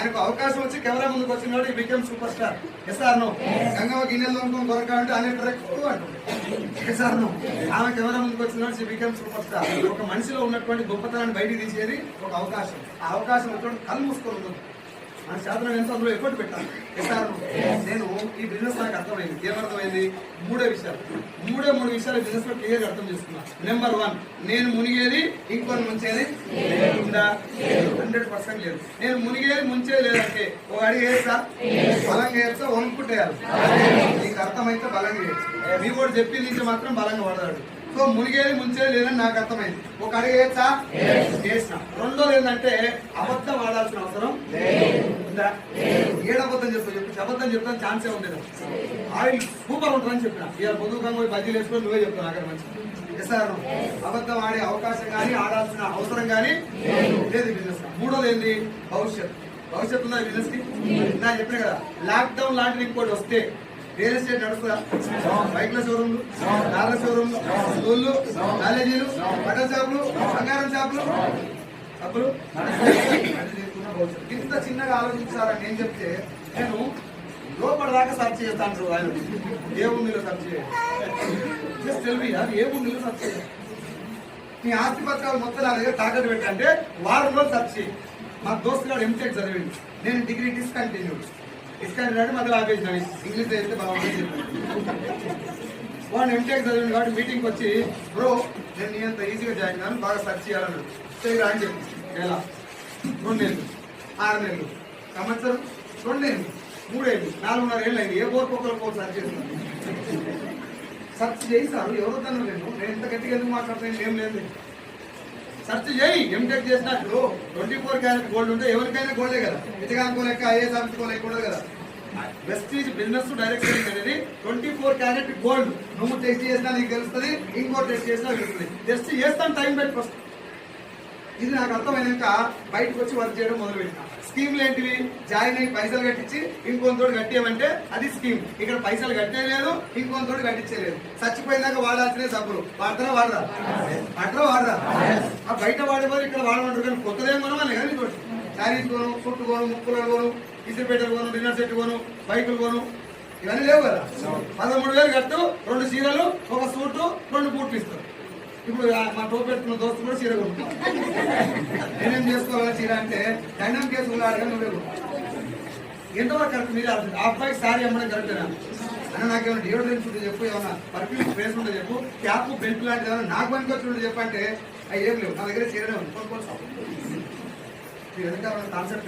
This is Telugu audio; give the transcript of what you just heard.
ఆయనకు అవకాశం వచ్చి కెమెరా ముందుకు వచ్చినాడు ఈ became super star. Yes or no? Gangamma గిన్నెల్లో అనుకుని కొరకాలంటే అనే డైరెక్ట్ అంటుంది. SR no? ఆమె కెమెరా ముందుకు వచ్చినాడు షీ బికెమ్ సూపర్ స్టార్. ఒక మనిషిలో ఉన్నటువంటి గొప్పతనాన్ని బయటికి తీసేది ఒక అవకాశం. ఆ అవకాశం వచ్చినప్పుడు కళ్ళు మూసుకొని ఉంటుంది. మన శాతం ఎంత అందులో ఎఫర్ట్ పెట్టాలి. Yes or no? నేను ఈ బిజినెస్ నాకు అర్థమైంది. ఏమర్థమైంది? మూడు విషయాలు బిజినెస్ లో క్లియర్ అర్థం చేసుకున్నాను. నెంబర్ 1, నేను మునిగేది ఇంకొని ముంచేది ఉందా? 100% లేదు. నేను మునిగేది ముంచేది లేదంటే ఒక అడిగి వేస్తా, బలంగా వేస్తా, వణుకుంటేయాలి. నీకు అర్థమైతే బలంగా వేయచ్చు. మీ కూడా చెప్పింది నుంచి మాత్రం బలంగా పడతాడు. సో మునిగేది ముంచేది లేదని నాకు అర్థమైంది. ఒక అడిగి వేస్తా, వేసిన. రెండోది ఏంటంటే అబద్ధం ఆడాల్సిన అవసరం ఉందా? ఏడబద్ధం చెప్పు, అబద్ధం చెప్తాను ఛాన్సే ఉండేది. ఆయిల్ సూపర్ ఉంటుందని చెప్పిన. ఇక పొద్దుగా పోయి బజ్జీలు వేసుకొని నువ్వే చెప్తాను అక్కడ మంచి. ఎస్ఆర్ అబద్ధం ఆడే అవకాశం కానీ ఆడాల్సిన అవసరం కానీ లేదు బిజినెస్. మూడోది ఏంది? భవిష్యత్తు ఉందా బిజినెస్ కి? నాకు చెప్పిన కదా, లాక్డౌన్ లాంటిది ఇంకోటి వస్తే రియల్ ఎస్టేట్ నడుస్తుందా? బైక్ల షోరూమ్లు, కార్ల షోరూమ్లు, స్కూళ్ళు, కాలేజీలు, బట్టల షాపులు, బంగారం షాపులు, అప్పులు ఇంత చిన్నగా ఆలోచించాలని నేను చెప్తే నేను లోపల దాకా సర్చ్ చేస్తాను. ఆయన ఏ ఉండిలో సర్చ్ చేయాలి, ఏ ఉండిలో సర్చ్ చేయాలి. నీ ఆస్తి పత్రాలు మొత్తం నా దగ్గర తాకట్టు పెట్టంటే వారంలో సర్చ్ చేయి. మా దోస్తు గారు ఎంటెక్ చదివింది, నేను డిగ్రీ డిస్కంటిన్యూ మధ్యలో ఆపేసిన. ఇంగ్లీష్ చేస్తే బాగుంటుంది వాడు ఎంటెక్ చదివింది కాబట్టి మీటింగ్కి వచ్చి బ్రో నేను నీ అంత ఈజీగా జాయిన్ కాను, బాగా సర్చ్ చేయాలన్నాడు. చేయరా అని చెప్పి ఎలా 2 నెలలు, 6 నెలలు, సంవత్సరం, 2 నెలలు, 3 ఏళ్ళు, 4.5 ఏళ్ళు అయింది. ఏ కోరికొకరు సర్చ్ చేస్తున్నాను. సర్చ్ చేయి సార్, ఎవరు తను నేను ఎంత గట్టిగా ఎందుకు మాట్లాడుతున్నాను? ఏం లేదు, సర్చ్ చేయి. ఎంటెక్ చేసినట్లు 24 క్యారెట్ గోల్డ్ ఉంటే ఎవరికైనా గోల్డే కదా. ఇతగానుకోలేక ఐఏఎస్ ఆఫీసుకోలేకూడదు కదా. వెస్టీజ్ బిజినెస్ డైరెక్టర్ అనేది 24 క్యారెట్ గోల్డ్. నువ్వు టెస్ట్ చేసినా నీకు తెలుస్తుంది, ఇంకో టెస్ట్ చేసినా తెలుస్తుంది. టెస్ట్ చేస్తాను, టైం పెట్టుకొస్తాను. ఇది నాకు అర్థమైనాక బయటకు వచ్చి వర్క్ చేయడం మొదలు పెట్టిన. స్కీమ్లు ఏంటివి? జాయిన్ అయ్యి పైసలు కట్టించి ఇంకొంతోడు కట్టేయమంటే అది స్కీమ్. ఇక్కడ పైసలు కట్టేయలేదు, ఇంకొంతోడు కట్టించలేదు. చచ్చిపోయినాక వాడాల్సిన సబ్బులు వాడతారా? వాడరా? ఆ బయట వాడేవారు ఇక్కడ వాడమంటారు. కానీ కొత్తదేం కొనవాలి కానీ ఇంకోటి శారీస్ కొను, ఫుట్ కొను, ముక్కులు కొను, ఇసుపెట్టలు కొను, డిన్నర్ సెట్ కొను, బైకులు కొను, ఇవన్నీ లేవు కదా. 13,000 కట్టు, 2 చీరలు, ఒక సూటు, 2 బూట్లు ఇస్తారు. ఇప్పుడు మా టోపు పెట్టుకున్న దోస్తు కూడా చీర కొనుక్కుంటాం. నేనేం చేసుకోవాలి చీర అంటే దండం కేసులు ఆడగా నువ్వే ఎంతవరకు కరెక్ట్ మీరు ఆ అబ్బాయికి సారీ అమ్మడం కరెక్టేనా అన్న? నాకేమైనా డియోడ్రెంట్స్ ఉంటే చెప్పు, ఏమన్నా పర్ఫ్యూమ్ స్పేస్ ఉంటే చెప్పు, క్యాప్ బెల్ట్ లాంటిది ఏమన్నా నాకు పనికి వచ్చి ఉంటే చెప్పంటే అవి ఏం లేవు. నా దగ్గర చీరనే ఉంది. కాన్సెప్ట్